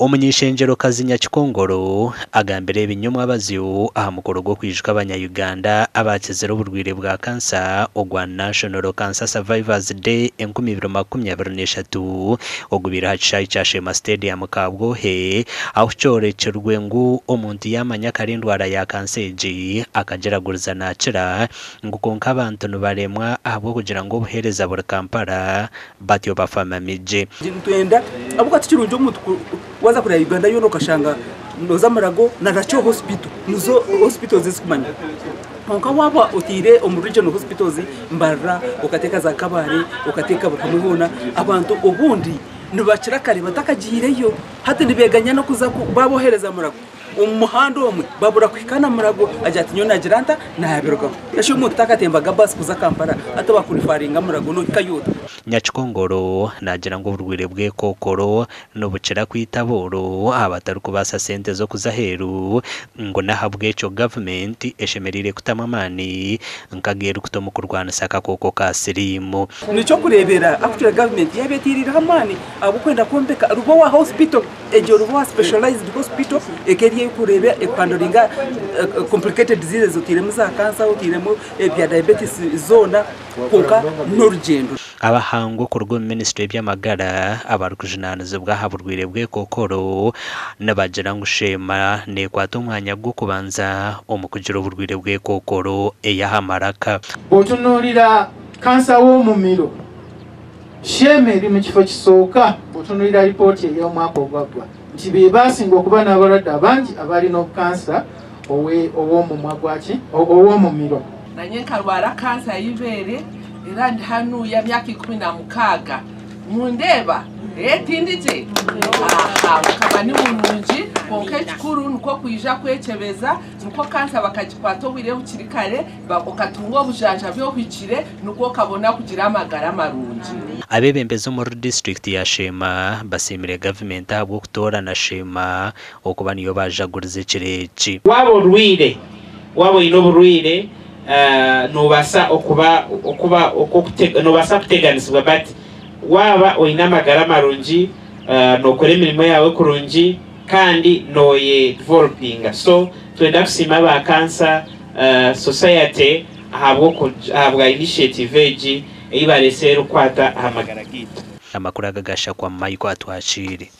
Umunyeshenjero kazi Nyakikongoro agambere ibinyomwa bazyo aha mukoro go kwijika abanya-Uganda abakizero uburwire bwa kansa ogwa National Cancer Survivors Day 2023 ogubira hacisha cya Sheema Stadium Kabwohe aho cyorecerwe ngo omuntu yamanya karindwara ya kanseji akageraguriza nakira ngo konka abantu nubaremwa ahubwo kugira ngo buhereza buri Kampala batyo bafamamije twenda abuka tukirunje umuntu waza kuri Uganda yo no kashanga noza marago na racho hospital nuzo hospitals zikumanya konka waba utire mu regional hospitals mbarra ukateka za kabare ukateka bakamubona abantu ubundi nubakira kare batakagireyo hati nibeganya no kuza babohereza murago umuhando omwe babura kwikana murago ajati nyona giranta na yabiroga yasho umuntu takatembaga bus kuza Kampala atabakurifaringa murago no kayuta Nyakikongoro nagira ngo uburwire bwe kokoro no bucira kwitaboro abatari kubasa sente zo kuzaheru ngo nahabwe cyo gavumenti eshemerire kutamamani nkagera kutomo kurwana saka koko ka sirimu nico kurebera actual government yabetirira hamani abukwenda kombeka rubo wa hospital ejo rubo wa specialized hospital ekeriye kurebe ekwandoringa complicated diseases utiremo za cancer utiremo bya diabetes zona koka n'urugendo abahango ku rwo Ministry by'amagara abarukujinanizo bwahaburwire bwe kokoro nabagira ngo Sheema ne kwato umwanya gwo kubanza omukugira uburwire bwe kokoro eyahamaraka botunurira kansa wo mu miro Sheema eri mu kifo kisoka botunurira report yo mwako gwagwa nti bebasinga okuba n'abalwadde abangi abali no kansa owo mu mwagwaki owo mu miro nanye kalwara kansa y'ibere era ndi hanu ya myaka 16 mundeba tindije kaba ni mununji konke kikuru nuko kwija kwekebeza nuko kansa bakagikwata wire ukirikare bakokatungo bujanja byo kwikire nuko kabona kugira amagara marunji abebembezo muri district ya Sheema basimire government abwo kutora na Sheema okuba niyo bajagurize kireki wabo ruire wabo inoburwire nobasa okuba nobasa kuteganisibwa but waba oyina amagara marungi nokora emirimo yawe kurungi kandi noye developing so twenda kusima ba cancer society ahabwa initiative eji eibaresera kwata amagara gitu amakuru agagasha kwa Mike atwachiri